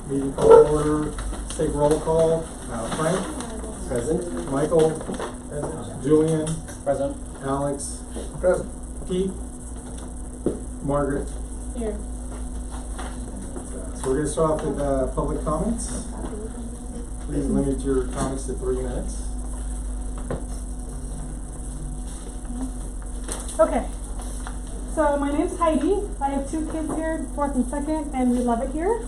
Meeting call to order. Let's take roll call. Frank? Present. Michael? Present. Julian? Present. Alex? Present. Pete? Margaret? Here. So we're going to start off with public comments. Please limit your comments to 3 minutes. Okay. So my name's Heidi. I have 2 kids here, 4th and 2nd, and we love it here.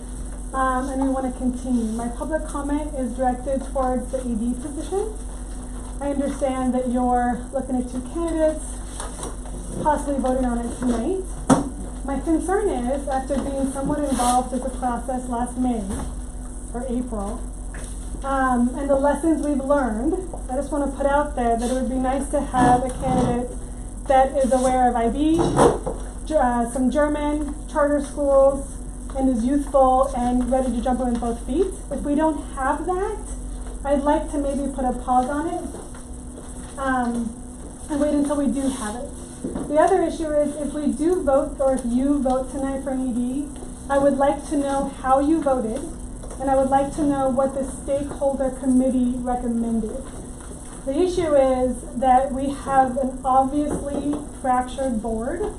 And we want to continue. My public comment is directed towards the AD position. I understand that you're looking at 2 candidates, possibly voting on it tonight. My concern is, after being somewhat involved with the process last May or April, and the lessons we've learned, I just want to put out there that it would be nice to have a candidate that is aware of IB, some German, charter schools, and is youthful and ready to jump in with both feet. If we don't have that, I'd like to maybe put a pause on it and wait until we do have it. The other issue is if we do vote, or if you vote tonight for an ED, I would like to know how you voted, and I would like to know what the stakeholder committee recommended. The issue is that we have an obviously fractured board.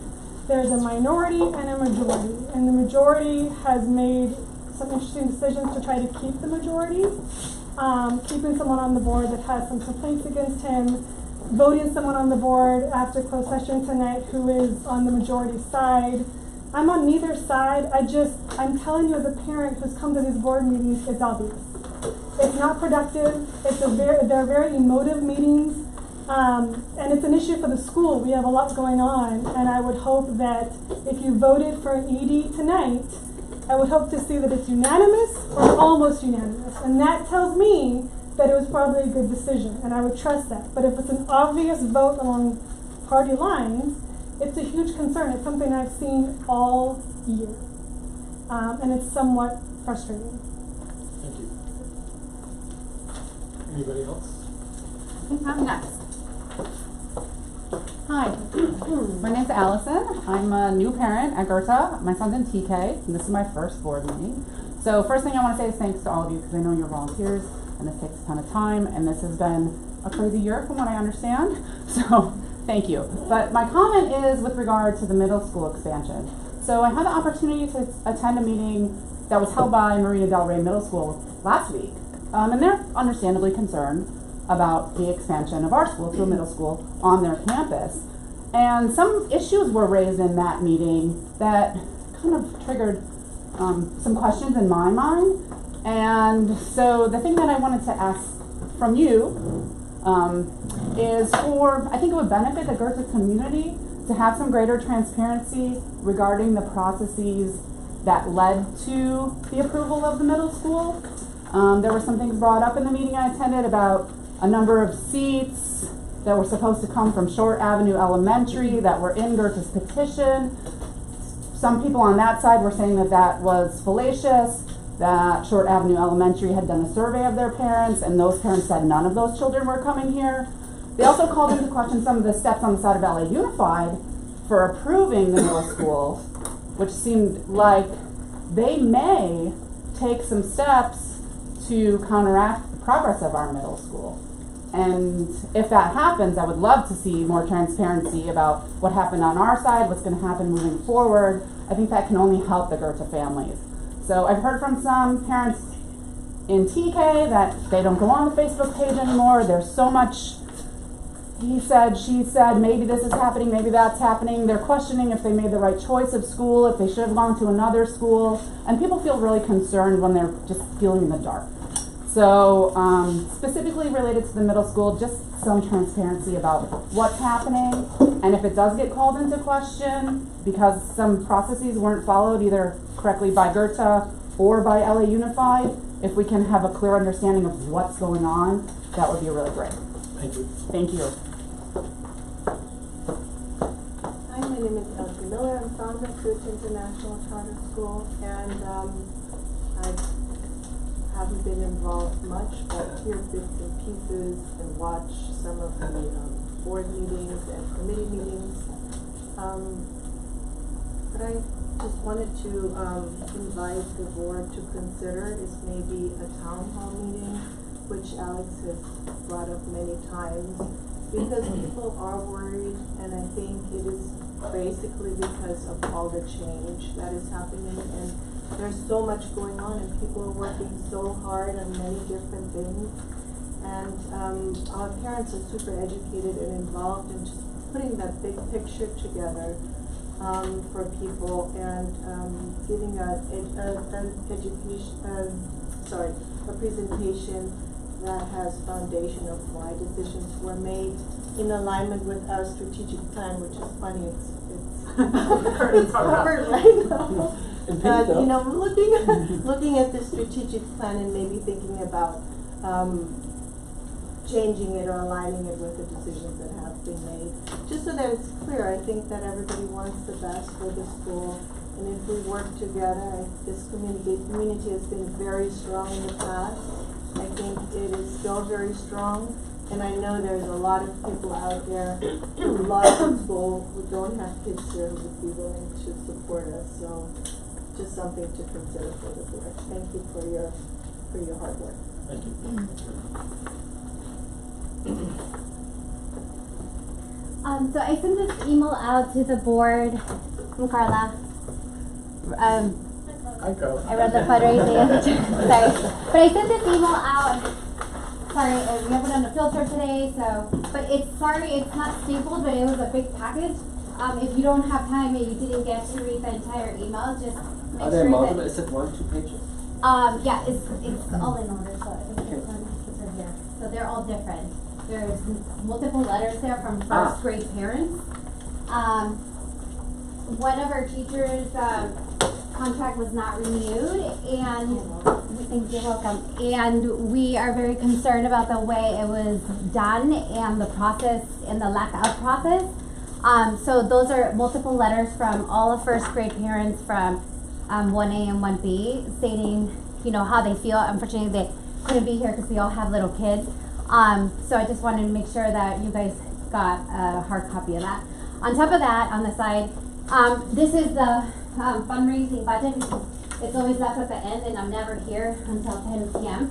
There's a minority and a majority, and the majority has made some interesting decisions to try to keep the majority, keeping someone on the board that has some complaints against him, voting someone on the board after closed session tonight who is on the majority side. I'm on neither side. I'm telling you as a parent who's come to these board meetings, it's obvious. It's not productive. They're very emotive meetings. And it's an issue for the school. We have a lot going on, and I would hope that if you voted for an ED tonight, I would hope to see that it's unanimous or almost unanimous. And that tells me that it was probably a good decision, and I would trust that. But if it's an obvious vote along party lines, it's a huge concern. It's something I've seen all year, and it's somewhat frustrating. Thank you. Anybody else? I'm next. Hi, my name's Allison. I'm a new parent at Goethe. My son's in TK, and this is my first board meeting. So first thing I want to say is thanks to all of you, because I know you're volunteers, and this takes a ton of time, and this has been a crazy year from what I understand. So thank you. But my comment is with regard to the middle school expansion. So I had the opportunity to attend a meeting that was held by Marina Del Rey Middle School last week, and they're understandably concerned about the expansion of our school to a middle school on their campus. And some issues were raised in that meeting that kind of triggered some questions in my mind. And so the thing that I wanted to ask from you is I think it would benefit the Goethe community to have some greater transparency regarding the processes that led to the approval of the middle school. There were some things brought up in the meeting I attended about a number of seats that were supposed to come from Short Avenue Elementary that were in Goethe's petition. Some people on that side were saying that that was fallacious, that Short Avenue Elementary had done a survey of their parents, and those parents said none of those children were coming here. They also called into question some of the steps on the side of LA Unified for approving the middle school, which seemed like they may take some steps to counteract the progress of our middle school. And if that happens, I would love to see more transparency about what happened on our side, what's going to happen moving forward. I think that can only help the Goethe families. So I've heard from some parents in TK that they don't go on the Facebook page anymore. There's so much he said, she said, maybe this is happening, maybe that's happening. They're questioning if they made the right choice of school, if they should have gone to another school. And people feel really concerned when they're just feeling in the dark. So specifically related to the middle school, just some transparency about what's happening, and if it does get called into question because some processes weren't followed either correctly by Goethe or by LA Unified, if we can have a clear understanding of what's going on, that would be really great. Thank you. Thank you. Hi, my name is Elsie Miller. I'm from the Goethe International Charter School, and I haven't been involved much, but hear bits and pieces and watch some of the board meetings and committee meetings. But I just wanted to, invite the board to consider is maybe a town hall meeting, which Alex has brought up many times, because people are worried, and I think it is basically because of all the change that is happening, and there's so much going on, and people are working so hard on many different things. And our parents are super educated and involved in just putting that big picture together for people, and giving a presentation that has foundation of why decisions were made in alignment with our strategic plan, which is funny. It's covered right now. But you know, looking at the strategic plan and maybe thinking about changing it or aligning it with the decisions that have been made, just so that it's clear. I think that everybody wants the best for the school, and if we work together, this community has been very strong in the past. I think it is still very strong, and I know there's a lot of people out there, a lot of people who don't have kids here who would be willing to support us. So, just something to consider for the board. Thank you for your hard work. Thank you. So I sent this email out to the board. I'm Carla. Hi, Carla. I read the fundraising. Sorry. But I sent this email out. Sorry, we haven't done a field trip today, so, but it's not stapled, but it was a big package. If you don't have time and you didn't get to read the entire email, just make Are there sure multiple? that. Is it 1, 2 pages? Yeah, it's all in order, so I think this one is here. So they're all different. There's multiple letters there from first grade parents. One of our teachers' contract was not renewed, and we think you're welcome. And we are very concerned about the way it was done and the process and the lack of process. So those are multiple letters from all of first grade parents from 1A and 1B stating, how they feel. Unfortunately, they couldn't be here because we all have little kids. So I just wanted to make sure that you guys got a hard copy of that. On top of that, on the side, this is the fundraising budget. It's always left at the end, and I'm never here until 10 p.m.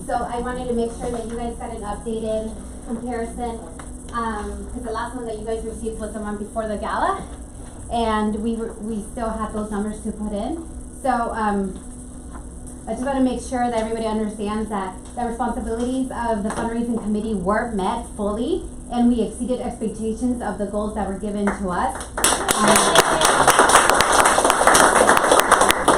So I wanted to make sure that you guys got an updated comparison, because the last one that you guys received was the one before the gala, and we still have those numbers to put in. So I just want to make sure that everybody understands that the responsibilities of the fundraising committee were met fully, and we exceeded expectations of the goals that were given to us.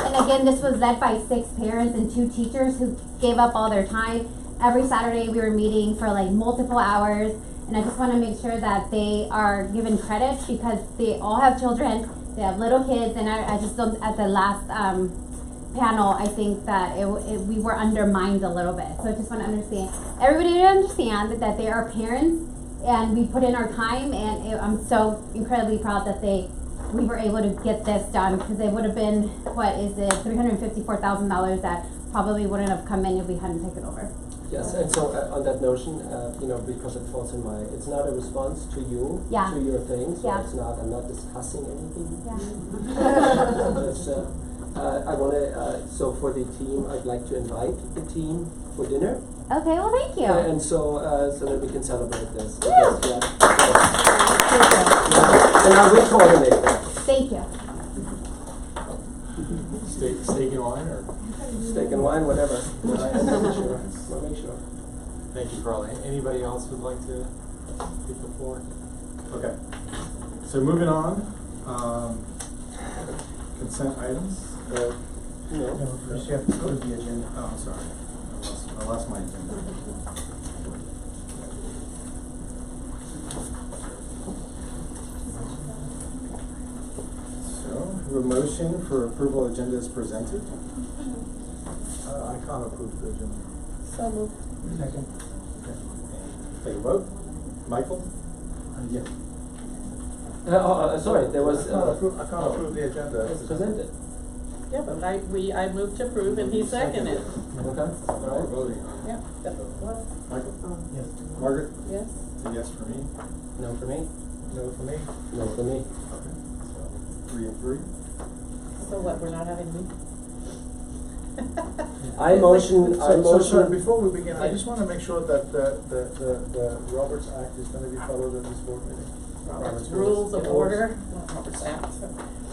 And again, this was led by 6 parents and 2 teachers who gave up all their time. Every Saturday we were meeting for like multiple hours, and I just want to make sure that they are given credit because they all have children, they have little kids, and I just don't, at the last panel, I think that we were undermined a little bit. So I just want to understand, everybody to understand that they are parents, and we put in our time, and I'm so incredibly proud that we were able to get this done, because it would have been, $354,000 that probably wouldn't have come in if we hadn't taken over. Yes, and so on that notion, because it falls in it's not a response to you, Yeah. to your things. So Yeah. I'm not discussing anything. Yeah. I want to, so for the team, I'd like to invite the team for dinner. Okay, well, thank you. And so that we can celebrate this. Woo! And I will coordinate that. Thank you. Steak and wine, or? Steak and wine, whatever. Sure. We'll make sure. Thank you, Carla. Anybody else would like to take the floor? Okay. So moving on, consent items. No. First you have to approve the agenda. Oh, I'm sorry. I lost my agenda. So, a motion for approval agenda is presented. I can't approve the agenda. So moved. Second. Take a vote. Michael? Yeah. Sorry, there was. I can't approve the agenda. It's presented. Yeah, but I moved to approve and he seconded. Okay. All right, voting. Yeah, that's what it was. Michael? Yes. Margaret? Yes. It's a yes for me. No for me. No for me. No for me. Okay. So 3 and 3. So what, we're not having me? I motion, So, before we begin, I just wanna make sure that the Roberts Act is gonna be followed at this board meeting. Robert's Rules of Order, not Robert's Act.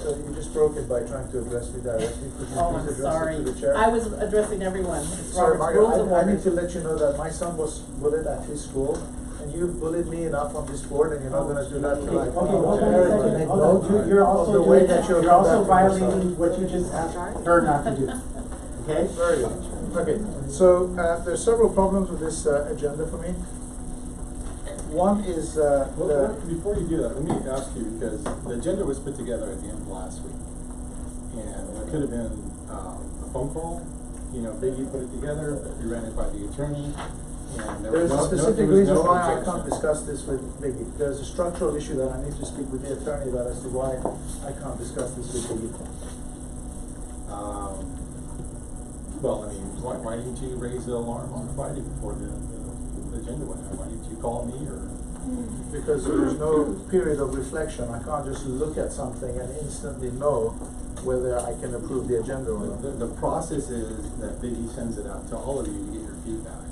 So you just broke it by trying to address me directly, could you Oh, please I'm address sorry. it to the chair? I was addressing everyone. It's Sorry, Robert's Rules of Margaret, I Order. need to let you know that my son was bullied at his school, and you bullied me enough on this board, and you're not gonna do that tonight. Hold on a second, hold on. You're also The way doing, that you're you're also conducting violating yourself. what you just asked her not to do. Okay? Very good. Okay, so, there's several problems with this, agenda for me. One is, Before you do that, let me ask you, because the agenda was put together at the end of last week. And it could have been, a phone call, you know, Biggie put it together, we ran it by the attorney, and there there's was a no, specific there was reason no why I objection. can't discuss this with Biggie. There's a structural issue that I need to speak with the attorney about as to why I can't discuss this with Biggie. Well, I mean, why didn't you raise the alarm on Friday before the agenda went out? Why didn't you call me or? Because there's no period of reflection. I can't just look at something and instantly know whether I can approve the agenda or not. The process is that Biggie sends it out to all of you to get your feedback.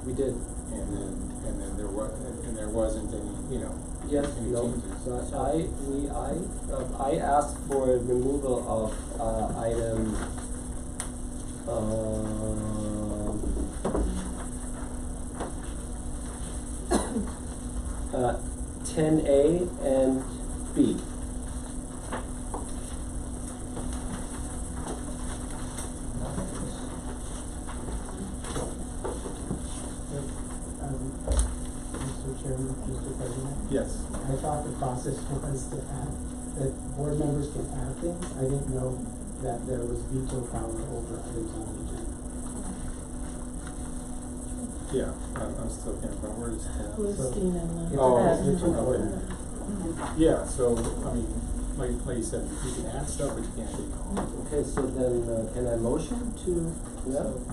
We did. And then there wasn't any, you know, Yes, any no. changes. So I asked for removal of, item, 10A and B. Mr. Chairman, Mr. President, Yes. I thought the process was to add, that board members can add things. I didn't know that there was veto power over items on the agenda. Yeah, I'm still thinking about where is that? Bluestein and, It's Oh, as the two okay. board members. Yeah, so, I mean, like you said, you can add stuff, but you can't take it all. Okay, so then, can I motion to,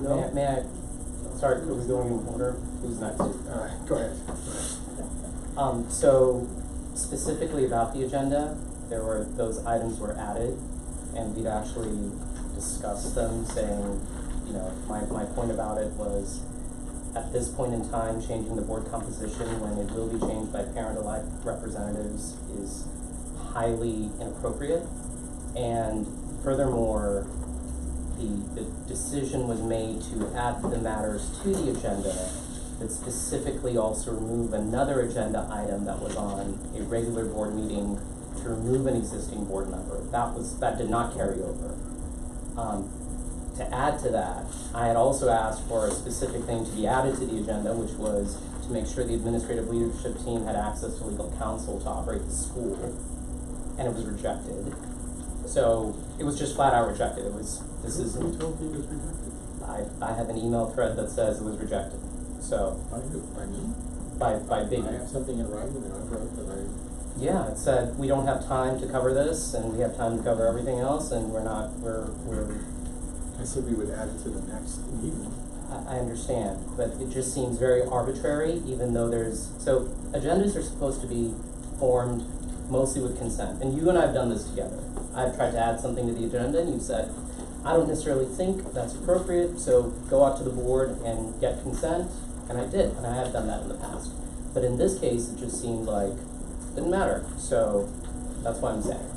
no? May I, sorry, are we going in order? Who's next? Go ahead. So specifically about the agenda, those items were added, and we'd actually discussed them, saying, you know, my point about it was, at this point in time, changing the board composition when it will be changed by parent-elect representatives is highly inappropriate. And furthermore, the decision was made to add the matters to the agenda that specifically also remove another agenda item that was on a regular board meeting to remove an existing board member. That did not carry over. To add to that, I had also asked for a specific thing to be added to the agenda, which was to make sure the administrative leadership team had access to legal counsel to operate the school, and it was rejected. So it was just flat out rejected. Who told you it was rejected? I have an email thread that says it was rejected. So By who? By me? by I Biggie. have something in writing that I wrote that I. Yeah, it said we don't have time to cover this, and we have time to cover everything else, and we're. I said we would add it to the next meeting. I understand, but it just seems very arbitrary, even though so agendas are supposed to be formed mostly with consent, and you and I have done this together. I've tried to add something to the agenda, and you've said, I don't necessarily think that's appropriate, so go out to the board and get consent, and I did, and I have done that in the past. But in this case, it just seemed like it didn't matter, so that's why I'm saying.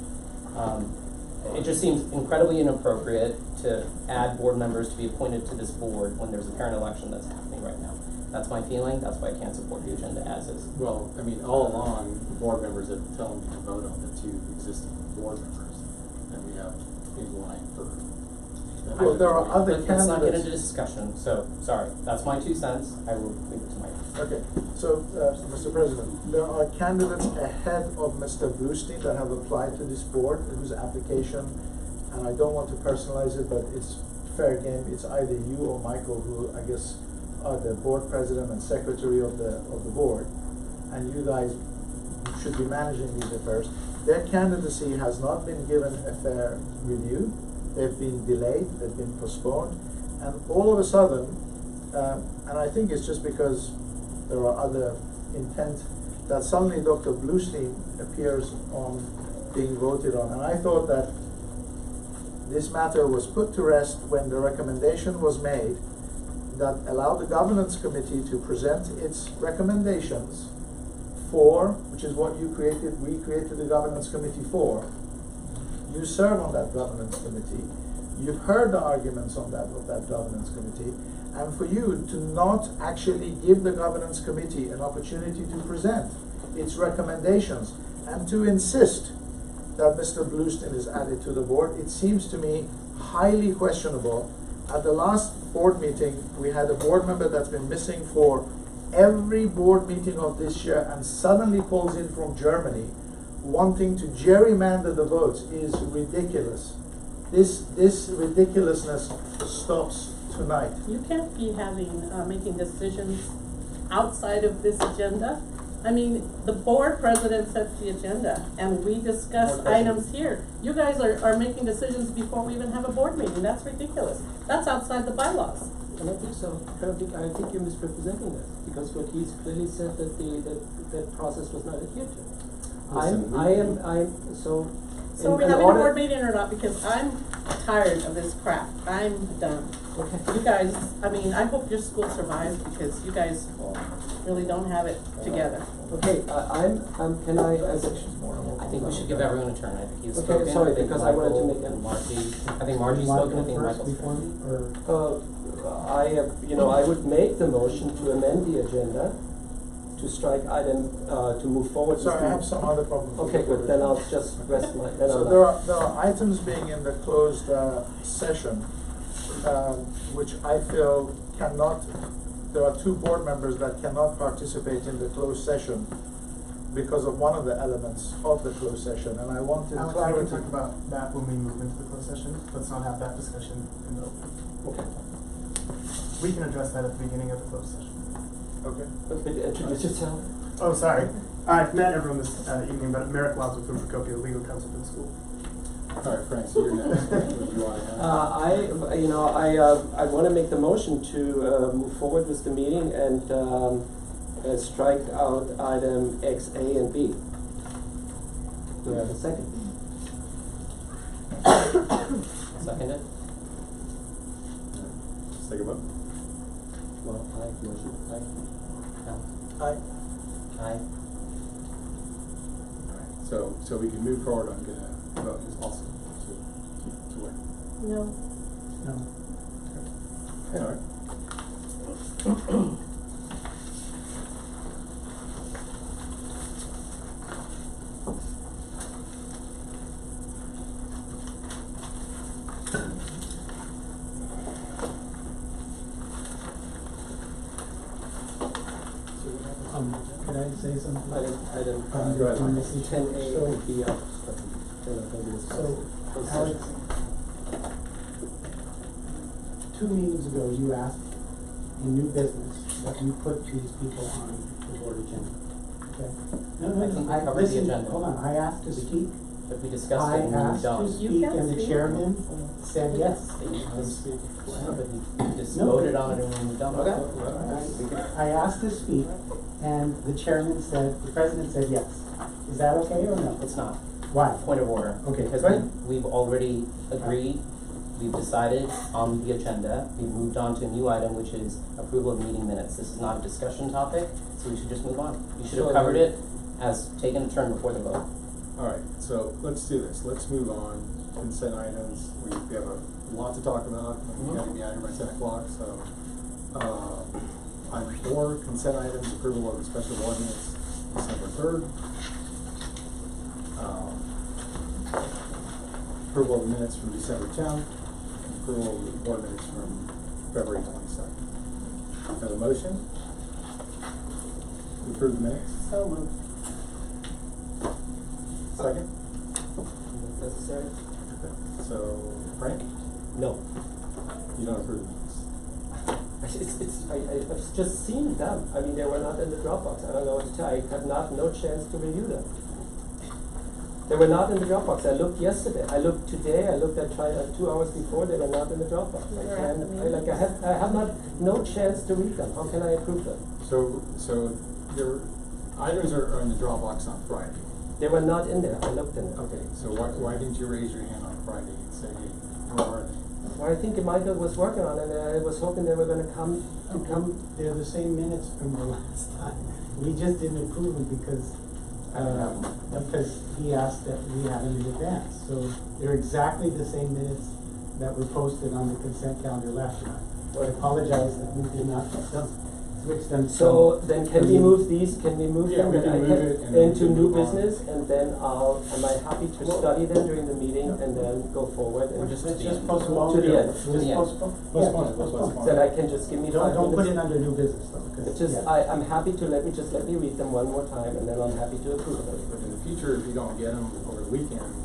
It just seems incredibly inappropriate to add board members to be appointed to this board when there's a parent election that's happening right now. That's my feeling, that's why I can't support the agenda as is. Well, I mean, all along, board members have been telling me to vote on the two existing board members that we have in line for. Well, there are other Let's not get candidates. into discussion, so, sorry, that's my 2 cents, I will leave it to Mike. Okay, so, Mr. President, there are candidates ahead of Mr. Bluestein that have applied to this board, whose application, and I don't want to personalize it, but it's fair game, it's either you or Michael, who I guess are the board president and secretary of the board, and you guys should be managing these affairs. Their candidacy has not been given a fair review, they've been delayed, they've been postponed, and all of a sudden, and I think it's just because there are other intent, that suddenly Dr. Bluestein appears on being voted on. And I thought that this matter was put to rest when the recommendation was made that allowed the governance committee to present its recommendations for, which is what you created, we created the governance committee for. You serve on that governance committee. You've heard the arguments on of that governance committee, and for you to not actually give the governance committee an opportunity to present its recommendations and to insist that Mr. Bluestein is added to the board, it seems to me highly questionable. At the last board meeting, we had a board member that's been missing for every board meeting of this year and suddenly calls in from Germany wanting to gerrymander the votes is ridiculous. This ridiculousness stops tonight. You can't be making decisions outside of this agenda. I mean, the board president sets the agenda, and we discuss items here. You guys are making decisions before we even have a board meeting. That's ridiculous. That's outside the bylaws. I don't think so. I think you're misrepresenting this, because what he's clearly said that that process was not adhered to. So are we having a board meeting or not? Because I'm tired of this crap. I'm done. Okay. You guys, I mean, I hope your school survives, because you guys really don't have it together. Okay, can I, as a, I think we should give everyone a turn. I think he's Okay, spoken. sorry, I think because I wanted to Michael make that- and Margie. I think Margie's spoken. I think Michael's before me, spoken. or? I would make the motion to amend the agenda, to strike item, to move forward. with Sorry, the- I have some other problems. Okay, good, then I'll just rest my, then So I'm there done. are items being in the closed session, which I feel cannot, there are two board members that cannot participate in the closed session because of one of the elements of the closed session, and I wanted Alex, we clarity. can talk about that when we move into the closed session. Let's not have that discussion in the open. Okay. We can address that at the beginning of the closed session. Okay. But introduce yourself. Oh, sorry. I've met everyone this evening, but Merrick Lobs with Procopio, legal counsel for the school. All right, Frank, so you're next. What do you want to add? I want to make the motion to move forward with the meeting and strike out item X, A, and B. Do I have a second? Second it. Just take a vote. Well, aye, motion, aye. Aye. Aye. All right, so we can move forward. I'm gonna vote is also to win. No. No. All right. Could I say something? Item Go ahead. on this issue? 10A So- and B up. They're not going to be discussed. So, Closed Alex, session. 2 meetings ago, you asked in new business that you put these people on the board agenda, okay? No, I think we covered the listen, agenda. hold on, I asked to speak, But we discussed I it and asked moved to on. You speak, can and the speak. chairman said yes. No, but he just No. voted on it and we moved on. I asked to speak, and the chairman said, the president said yes. Is that okay or no? It's not. Why? Point of order. Okay, Because right. we've already agreed, we've decided on the agenda, we've moved on to a new item, which is approval of meeting minutes. This is not a discussion topic, so we should just move on. You should have So covered then- it as taken a turn before the vote. All right, so let's do this. Let's move on. Consent items. We have a lot to talk about. We got to be out here by 10 o'clock. So, item 4, consent items, approval of the special board minutes, December 3rd. Approval of the minutes from December 10th. Approval of the board minutes from February 22nd. Have a motion to approve the minutes? So moved. Second? Necessary? So, Frank, No. you don't approve the minutes? I've just seen them. I mean, they were not in the Dropbox. I don't know what to tell you. I have no chance to review them. They were not in the Dropbox. I looked yesterday. I looked today. I looked at 2 hours before. They were not in the Dropbox. I have no chance to read them. How can I approve them? So your items are in the Dropbox on Friday. They were not in there. I looked in there. Okay, so why didn't you raise your hand on Friday and say, hey? or? Well, I think Michael was working on it, and I was hoping they were gonna come. They're the same minutes from the last time. We just didn't approve them because he asked that we have them in advance. So they're exactly the same minutes that were posted on the consent calendar last time. I apologize that we did not switch them. So then can we move these, can we move Yeah, them we can move it and then into we can new move on. business, and then am I happy to study them during the meeting and then go forward and just just to the end. postpone. To the end. Just To the end. postpone. Postpone, Yeah, postpone. then I can just give me 5 Don't put it minutes. under new business though, because. It's just, yeah. I'm happy to let me read them one more time, and then I'm happy to approve them. But in the future, if you don't get them over the weekend,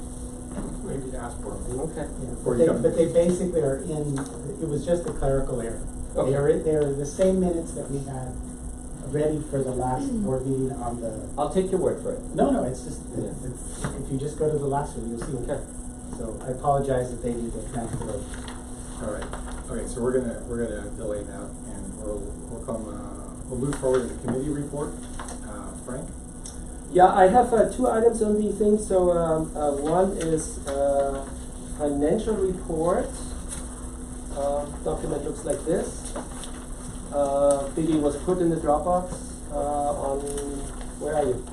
maybe ask for them. Okay. Yeah, Before but you they, come. but they basically are in, it was just a clerical error. Okay. They're the same minutes that we had ready for the last board meeting on the, I'll take your word for it. no, it's just, Yeah. if you just go to the last one, you'll see. Okay. So I apologize if they need to transfer those. All right, okay, so we're gonna delay that, and we'll move forward to the committee report. Frank? Yeah, I have 2 items on the thing. So one is financial report. Document looks like this. Biggie was put in the Dropbox on, where are you?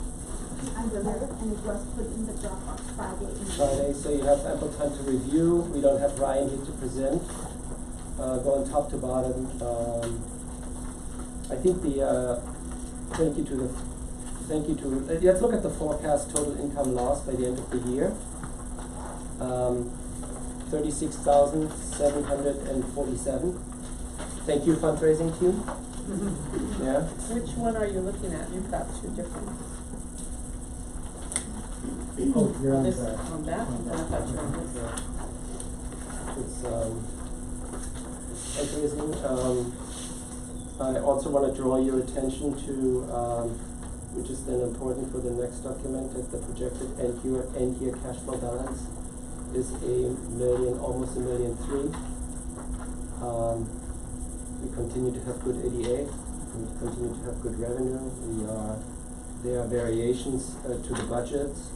Under there, and it was put in the Dropbox Friday evening. Friday, so you have ample time to review. We don't have Ryan here to present. Going top to bottom. I think let's look at the forecast total income loss by the end of the year. 36,747. Thank you, fundraising team. Yeah. Which one are you looking at? You've got 2 different. Oh, you're on This, the. on that, and then I thought you were on this. It's fundraising. I also want to draw your attention to, which is then important for the next document, that the projected end year cash flow balance is almost $1.3 million. We continue to have good ADA, we continue to have good revenue. There are variations to the budgets.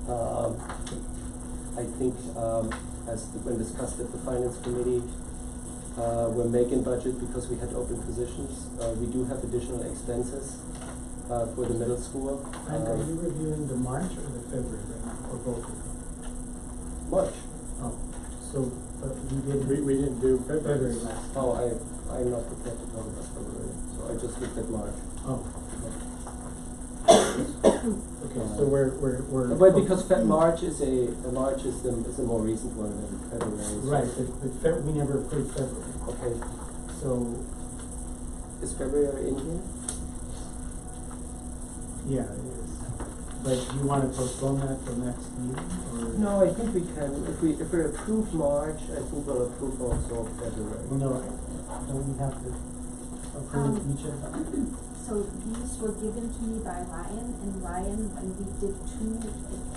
I think, as when discussed at the finance committee, we're making budget because we had open positions. We do have additional expenses for the middle school. Frank, are you reviewing the March or the February right now, or both of them? March. Oh, so, but you did. We didn't do February February. last. Oh, I'm not prepared to talk about February, so I just looked at March. Oh. Okay, so we're. But because March is the more recent one than February. So. Right, but we never approved February. Okay. So, Is February in here? yeah, it is. But you want to postpone that till next meeting, or? No, I think we can. If we approve March, I think we'll approve also February. Well, no, don't we have to approve each of them? So these were given to me by Ryan, and Ryan, when we did 2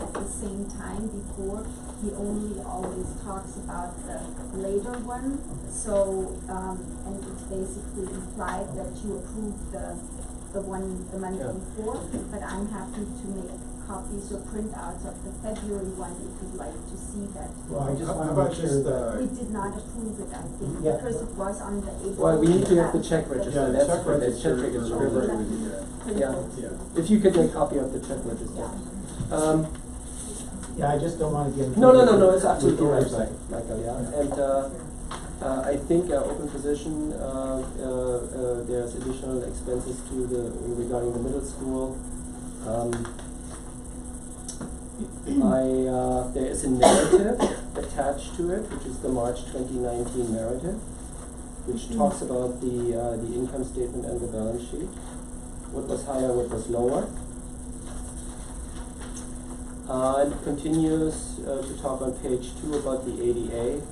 at the same time before, he only always talks about the later one. So, and it's basically implied that you approve the month Yeah. before, but I'm happy to make copies or printouts of the February one if you'd like to see that. Well, I just How want to about make sure just, that. We did not approve it, I think, Yeah. because it was on the April. Well, we need to have the check register. Yeah, the That's check for the register check for register. February would be good. Yeah. Yeah. If you could make a copy of the check register. Yeah, I just don't want to get. No, it's absolutely With right, the website. Michael, yeah. And I think open position, there's additional expenses regarding the middle school. There is a narrative attached to it, which is the March 2019 narrative, which talks about the income statement and the balance sheet. What was higher, what was lower. And it continues to talk on page 2 about the ADA.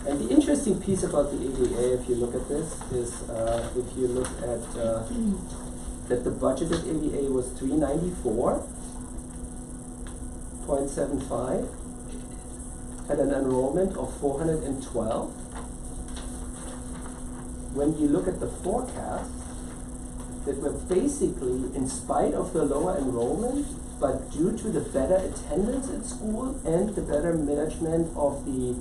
And the interesting piece about the ADA, if you look at this, is if you look at that the budgeted ADA was 394.75 at an enrollment of 412. When you look at the forecast, that were basically, in spite of the lower enrollment, but due to the better attendance at school and the better management of the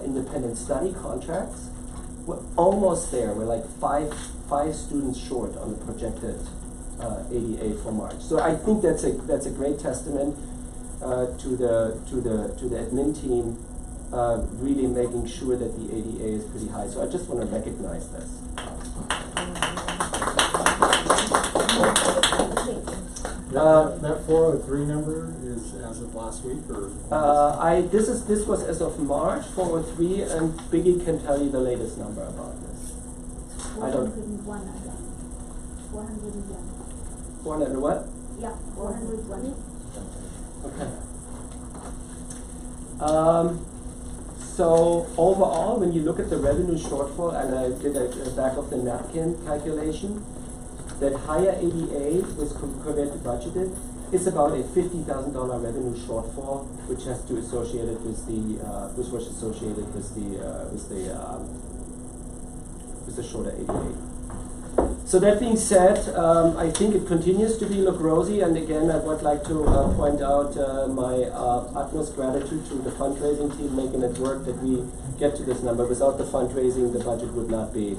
independent study contracts, we're almost there. We're like five students short on the projected ADA for March. So I think that's a great testament to the admin team really making sure that the ADA is pretty high. So I just want to recognize this. That 403 number is as of last week, or? This was as of March 403, and Biggie can tell you the latest number about this. I don't. 401, I guess. 401. 400 what? Yeah, 401. Okay. So overall, when you look at the revenue shortfall, and I did a back of the napkin calculation, that higher ADA was compared to budgeted is about a $50,000 revenue shortfall, which has to associated with the shorter ADA. So that being said, I think it continues to look rosy, and again, I would like to point out my utmost gratitude to the fundraising team making it work that we get to this number. Without the fundraising, the budget would not be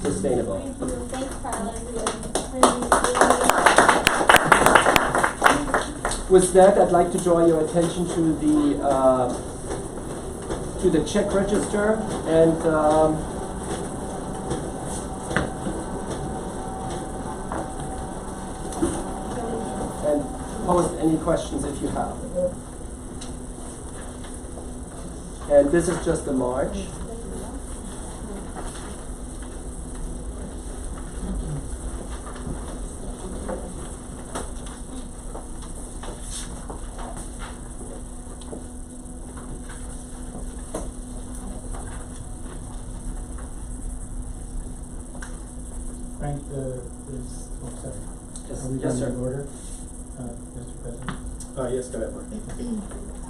sustainable. Thanks, Carla. With that, I'd like to draw your attention to the check register and pose any questions if you have. And this is just the March. Frank, sorry. Yes, Are we yes, done sir. in order, Mr. President? Yes, go ahead, Mark.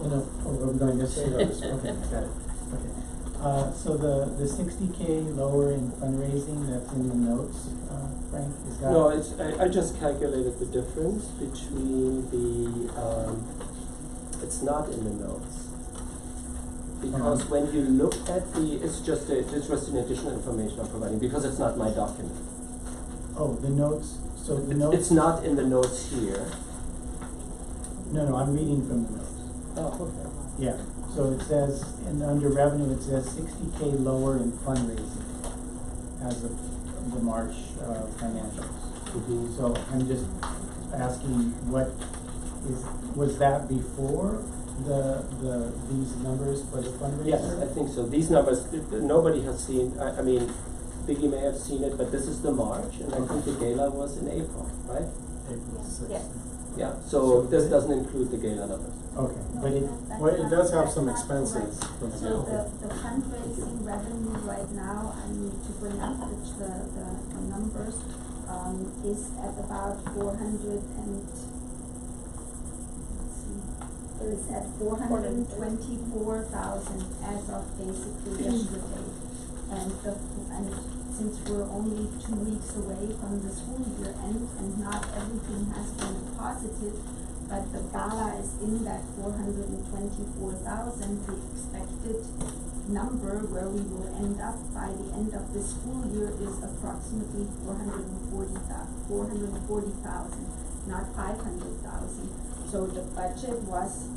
Oh, no, we're going this way? Okay, got it, okay. So the 60K lower in fundraising that's in the notes, Frank, is that? No, I just calculated the difference between the, it's not in the notes. Because when you look at it's just an additional information I'm providing, because it's not my document. Oh, the notes, so the notes? It's not in the notes here. No, I'm reading from the notes. Oh, okay. Yeah, so it says, under revenue, it says 60K lower in fundraising as of the March financials. Mm-hmm. So I'm just asking, was that before these numbers for the fundraiser? Yes, I think so. These numbers, nobody has seen, I mean, Biggie may have seen it, but this is the March, and I think the gala was in April, right? April 6th. Yes. Yeah, so this doesn't include the gala numbers. Okay, but Well, it does have some expenses from the So gala. the fundraising revenue right now, I need to bring up the numbers, is at about 424,000 as of basically yesterday. And since we're only 2 weeks away from the school year end, and not everything has been positive, but the gala is in that 424,000, the expected number where we will end up by the end of the school year is approximately 440,000, not 500,000. So the budget was,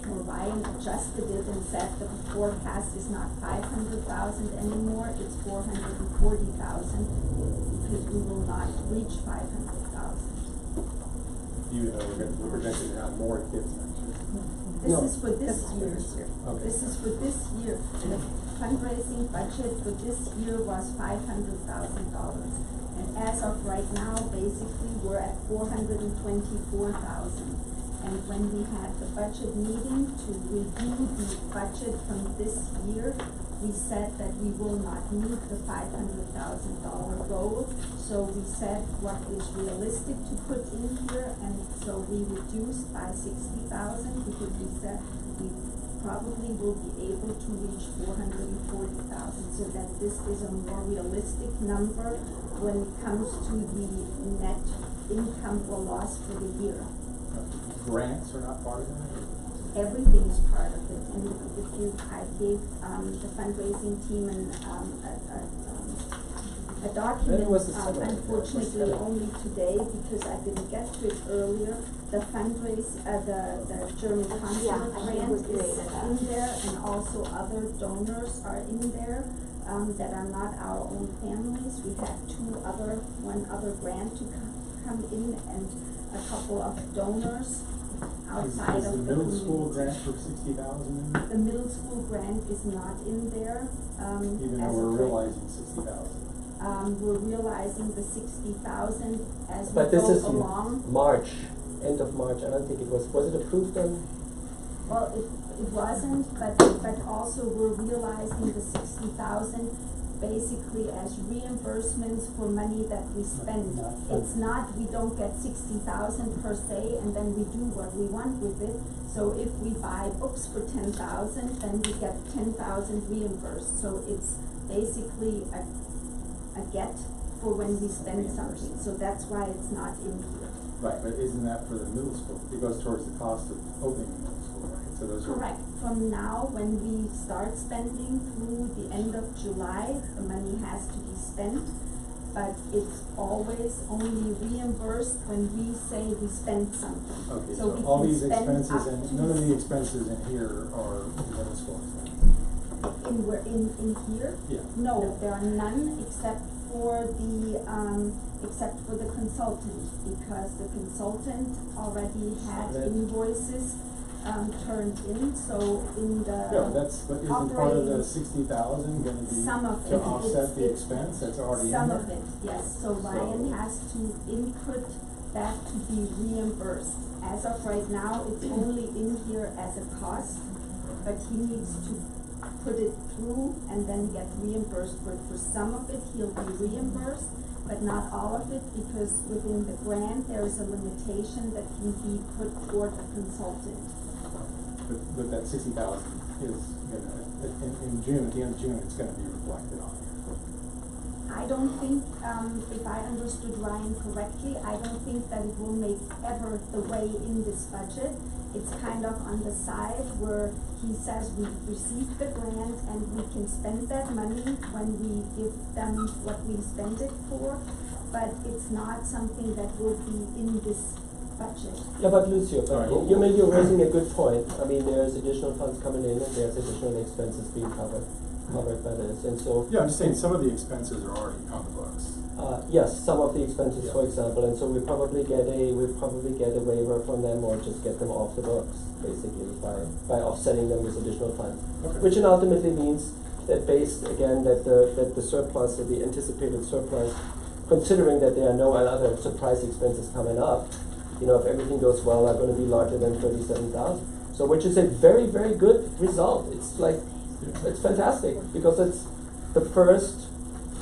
or Ryan adjusted it and said the forecast is not 500,000 anymore, it's 440,000, because we will not reach 500,000. Even though we're projected to have more kids next year. This is for this year. Okay. This is for this year. The fundraising budget for this year was $500,000. And as of right now, basically, we're at 424,000. And when we had the budget meeting to review the budget from this year, we said that we will not meet the $500,000 goal. So we said what is realistic to put in here, and so we reduced by 60,000 because we said we probably will be able to reach 440,000, so that this is a more realistic number when it comes to the net income or loss for the year. Grants are not part of that? Everything is part of it, and I gave, the fundraising team a document, When was the summary? unfortunately only today, because I didn't get to it earlier. The the German consulate grant is in there, and also other donors are in there, that are not our own families. We had one other grant to come in, and a couple of donors outside Is of the the middle school community. grant for 60,000 in there? The middle school grant is not in there, Even as though of we're right- realizing 60,000. we're realizing the 60,000 as we But this go is along. March, end of March, I don't think it was it approved then? Well, it wasn't, but also we're realizing the 60,000 basically as reimbursements for money that we spend. It's not, we don't get 60,000 per se, and then we do what we want with it. So if we buy books for 10,000, then we get 10,000 reimbursed. So it's basically a get for when we spend something. So that's why it's not in here. Right, but isn't that for the middle school? It goes towards the cost of opening the middle school, right? So those are. Correct. From now, when we start spending through the end of July, the money has to be spent, but it's always only reimbursed when we say we spent something. Okay, So so we all can these spend expenses up and, to none of the expenses in here are middle school expenses. in here? Yeah. No, there are none except for the consultant, because the consultant already had invoices, turned in, so in the. Yeah, but isn't part of the operating- 60,000 gonna be Some of to it. offset the It's- expense that's already in there? Some of it, yes, so Ryan has to input that to be reimbursed. As of right now, it's only in here as a cost, but he needs to put it through and then get reimbursed for it. For some of it, he'll be reimbursed, but not all of it, because within the grant, there is a limitation that can be put toward a consultant. But that 60,000 is gonna, in June, at the end of June, it's gonna be reflected on here. I don't think, if I understood Ryan correctly, I don't think that it will make ever the way in this budget. It's kind of on the side where he says we received the grant and we can spend that money when we give them what we spend it for, but it's not something that will be in this budget. Yeah, but Lucio, Sorry. you're raising a good point. I mean, there's additional funds coming in and there's additional expenses being covered by this, and so. Yeah, I'm just saying, some of the expenses are already on the books. Yes, some of the expenses, for Yeah. example, and so we probably get a waiver from them, or just get them off the books, basically, by offsetting them with additional funds. Okay. Which then ultimately means that that the surplus, or the anticipated surplus, considering that there are no other surprise expenses coming up, you know, if everything goes well, are gonna be larger than 37,000. So which is a very, very good result. It's like, it's fantastic, because it's the first,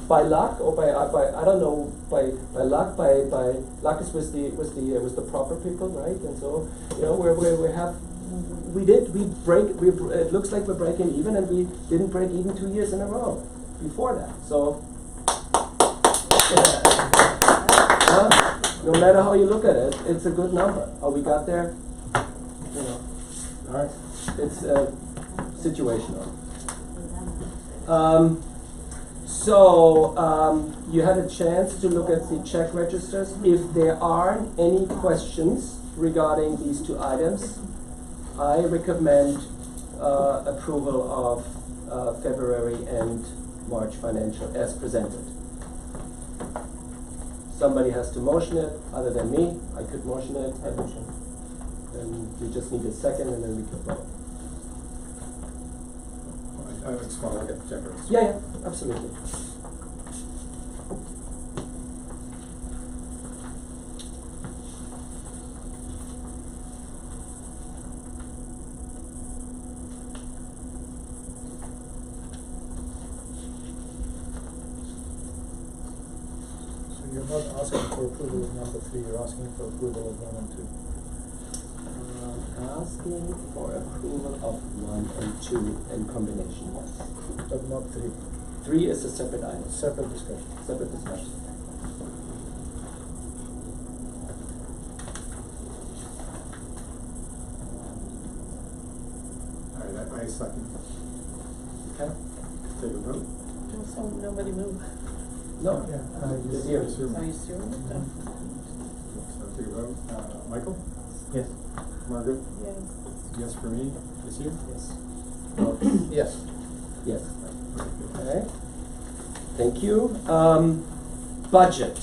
by luck, or by I don't know, by luck, by luck is with the proper people, right? And so, you know, it looks like we're breaking even, and we didn't break even 2 years in a row before that. So no matter how you look at it, it's a good number. How we got there, you know. All right. It's situational. You had a chance to look at the check registers. If there are any questions regarding these two items, I recommend approval of February and March financial as presented. Somebody has to motion it, other than me. I could motion it. And we just need a second, and then we can vote. I just want to look at the check register. Yeah, absolutely. So you're not asking for approval of number 3, you're asking for approval of 1 and 2. Asking for approval of 1 and 2 in combination, yes. But not 3. 3 is a separate item, Separate discussion. separate discussion. take a vote. So nobody move. No. Yeah, It's yes. here. Are you serious? So take a vote. Michael? Yes. Margaret? Yes. Yes for me, this year? Yes. Yes. Yes. Okay. Thank you. Budget.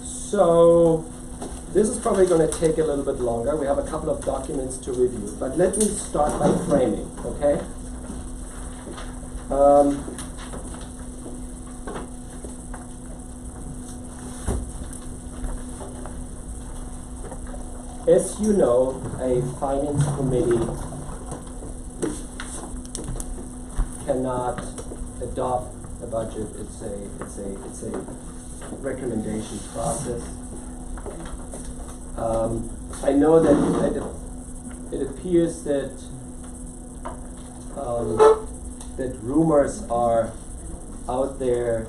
So this is probably going to take a little bit longer. We have a couple of documents to review, but let me start by framing, okay? As you know, a finance committee cannot adopt a budget. It's a recommendation process. I know that it appears that that rumors are out there.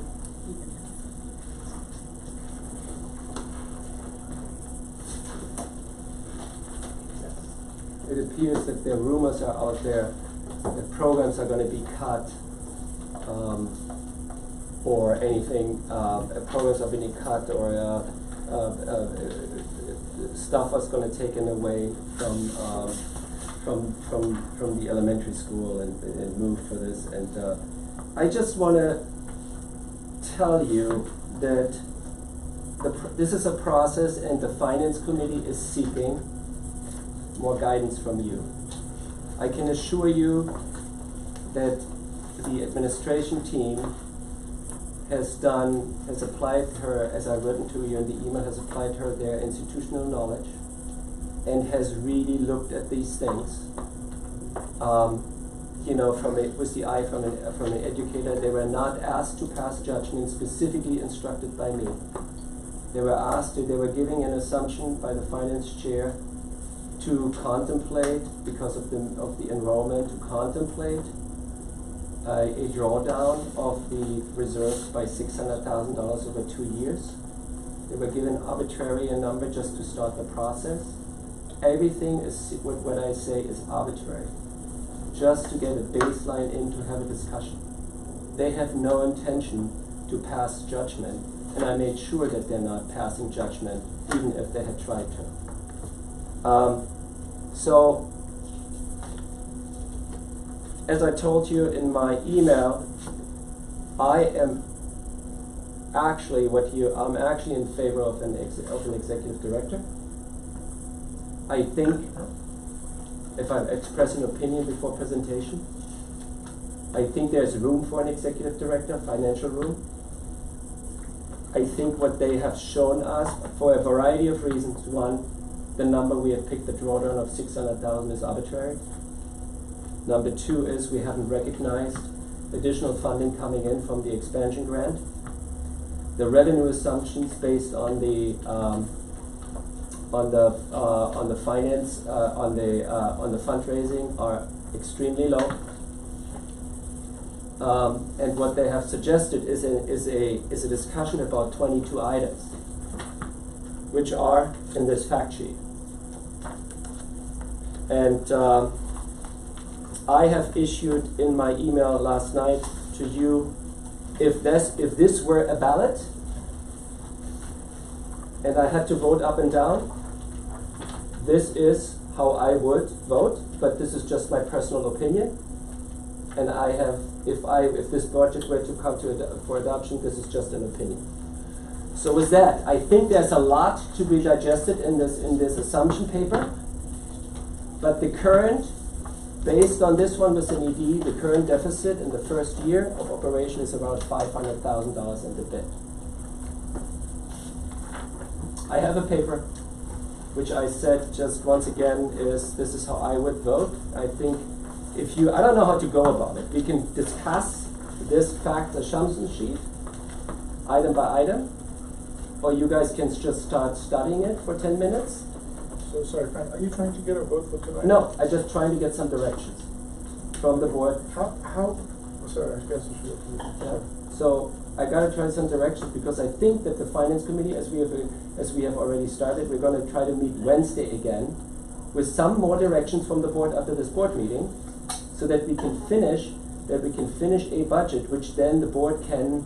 It appears that the rumors are out there that programs are going to be cut, or anything. Programs are being cut, or stuff is going to taken away from the elementary school and moved for this. And I just want to tell you that this is a process, and the finance committee is seeking more guidance from you. I can assure you that the administration team has applied her, as I've written to you in the email, has applied her their institutional knowledge and has really looked at these things. With the eye from an educator. They were not asked to pass judgment specifically instructed by me. They were giving an assumption by the finance chair to contemplate, because of the enrollment, to contemplate a drawdown of the reserves by $600,000 over 2 years. They were given arbitrary a number just to start the process. Everything is what I say is arbitrary, just to get a baseline in to have a discussion. They have no intention to pass judgment, and I made sure that they're not passing judgment, even if they had tried to. So, as I told you in my email, I'm actually in favor of an executive director. I think, if I express an opinion before presentation, I think there's room for an executive director, financial room. I think what they have shown us, for a variety of reasons, one, the number we have picked, the drawdown of 600,000, is arbitrary. Number two is we haven't recognized additional funding coming in from the expansion grant. The revenue assumptions based on the fundraising are extremely low. And what they have suggested is a discussion about 22 items, which are in this fact sheet. And I have issued in my email last night to you, if this were a ballot and I had to vote up and down, this is how I would vote, but this is just my personal opinion. And I have, if this budget were to come for adoption, this is just an opinion. So with that, I think there's a lot to be digested in this assumption paper. But the current, based on this one with an ED, the current deficit in the first year of operation is around $500,000 in the bit. I have a paper which I said just once again this is how I would vote. I think I don't know how to go about it. We can discuss this fact assumption sheet item by item, or you guys can just start studying it for 10 minutes. So sorry, Frank, are you trying to get a vote for tonight? No, I'm just trying to get some directions from the board. Sorry, I guess I should. Yeah. So I gotta try some directions, because I think that the finance committee, as we have already started, we're gonna try to meet Wednesday again with some more directions from the board after this board meeting, so that we can finish that we can finish a budget which then the board can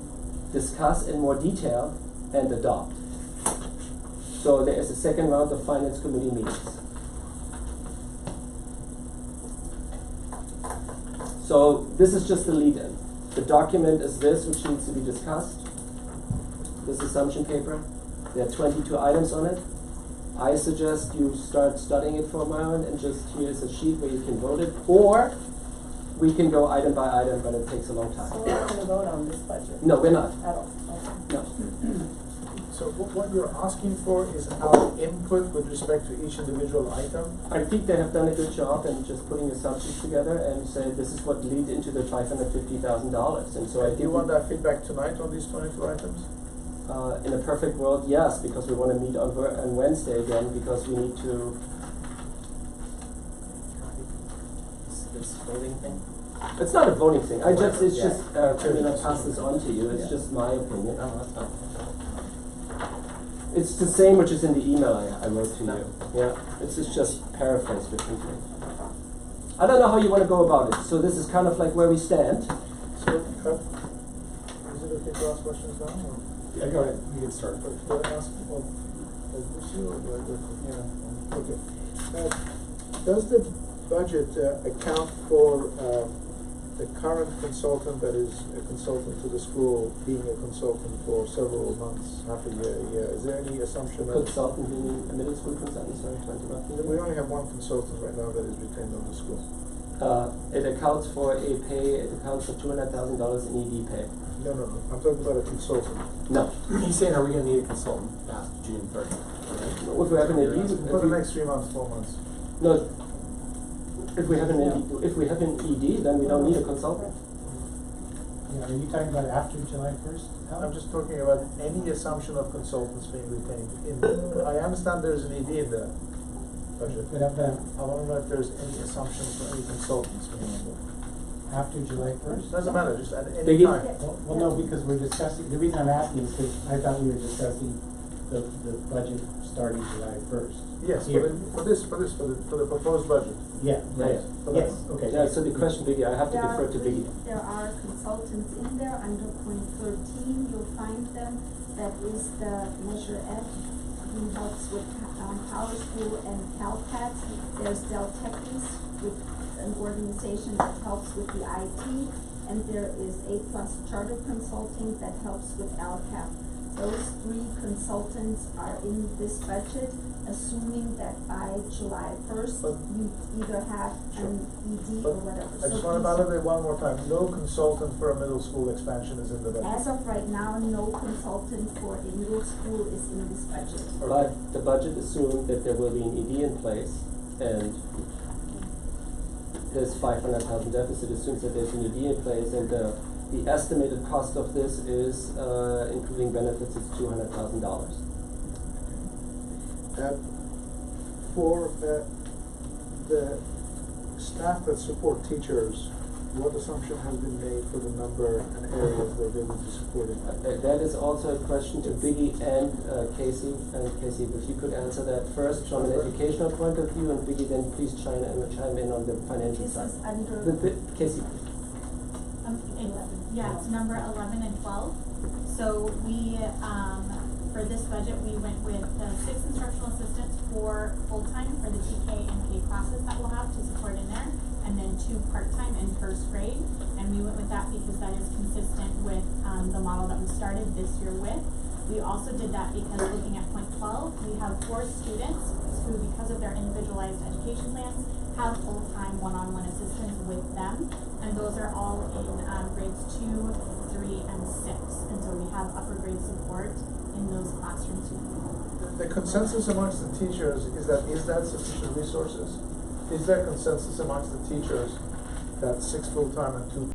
discuss in more detail and adopt. So there is a second round of finance committee meetings. So this is just the lead-in. The document is this, which needs to be discussed. This assumption paper. There are 22 items on it. I suggest you start studying it for a moment and just here's a sheet where you can vote it, or we can go item by item, but it takes a long time. So we're not gonna vote on this budget No, we're not. at all, okay. No. So what you're asking for is our input with respect to each individual item? I think they have done a good job in just putting assumptions together and say this is what lead into the $550,000. And so I think Do you want that feedback tonight on these 22 items? in a perfect world, yes, because we want to meet on Wednesday again because we need to. This voting thing? It's not a voting thing. I just it's just I mean I pass this on to you. It's just my opinion. Oh, that's fine. It's the same which is in the email I wrote to you. Yeah, it's just paraphrased differently. I don't know how you want to go about it. So this is kind of like where we stand. So, is it okay to ask questions now? Or? Yeah, go ahead, you can start. Do I ask of Lucy or do I go for? Yeah. Okay. Does the budget account for the current consultant that is a consultant to the school being a consultant for several months, half a year? Is there any assumption that Consultant meaning a middle school consultant, sorry, to interrupt you. we only have one consultant right now that is retained on the school? It accounts for it accounts for $200,000 in ED pay. No. I'm talking about a consultant. No. He's saying, are we gonna need a consultant past June 30th? If we have an ED, For the next 3 months, 4 months. no. If we have an ED, then we don't need a consultant. Yeah, are you talking about after July 1st? I'm just talking about any assumption of consultants being retained. I understand there's an ED in the budget. But I want to know if there's any assumptions for any consultants being on board. after July 1st? Doesn't matter, just at any Biggie? time. Well, no, because we're discussing, the reason I'm asking is because I thought we were discussing the budget starting July 1st. Yes, Here. for the proposed budget. Yeah, right, For yes, that. okay. Yeah, so the question, Biggie, I have to defer to Biggie. There are consultants in there under point 13, you'll find them. That is the Measure F, who helps with Power School and CalPAT. There's Del Techis, with an organization that helps with the IT. And there is A+ Charter Consulting that helps with LCAP. Those 3 consultants are in this budget, assuming that by July 1st, you either have an ED or whatever. I just want to validate one more time, no consultant for a middle school expansion is in the budget. As of right now, no consultant for a middle school is in this budget. But the budget assumed that there will be an ED in place, and this $500,000 deficit assumes that there's an ED in place, and the estimated cost of this is, including benefits, is $200,000. For the staff that support teachers, what assumption has been made for the number and areas that they will be supporting? That is also a question to Biggie and Casey. And Casey, if you could answer that first from an educational point of view, and Biggie then please chime in on the financial This side. is under, Casey. 11. Yeah, it's number 11 and 12. So we, for this budget, we went with 6 instructional assistants for full-time for the TK and K classes that we'll have to support in there, and then 2 part-time in first grade. And we went with that because that is consistent with the model that we started this year with. We also did that because looking at point 12, we have 4 students who, because of their individualized education plans, have full-time one-on-one assistance with them, and those are all in grades 2, 3, and 6, and so we have upper grade support in those classrooms. The consensus amongst the teachers is that sufficient resources? Is there consensus amongst the teachers that 6 full-time and 2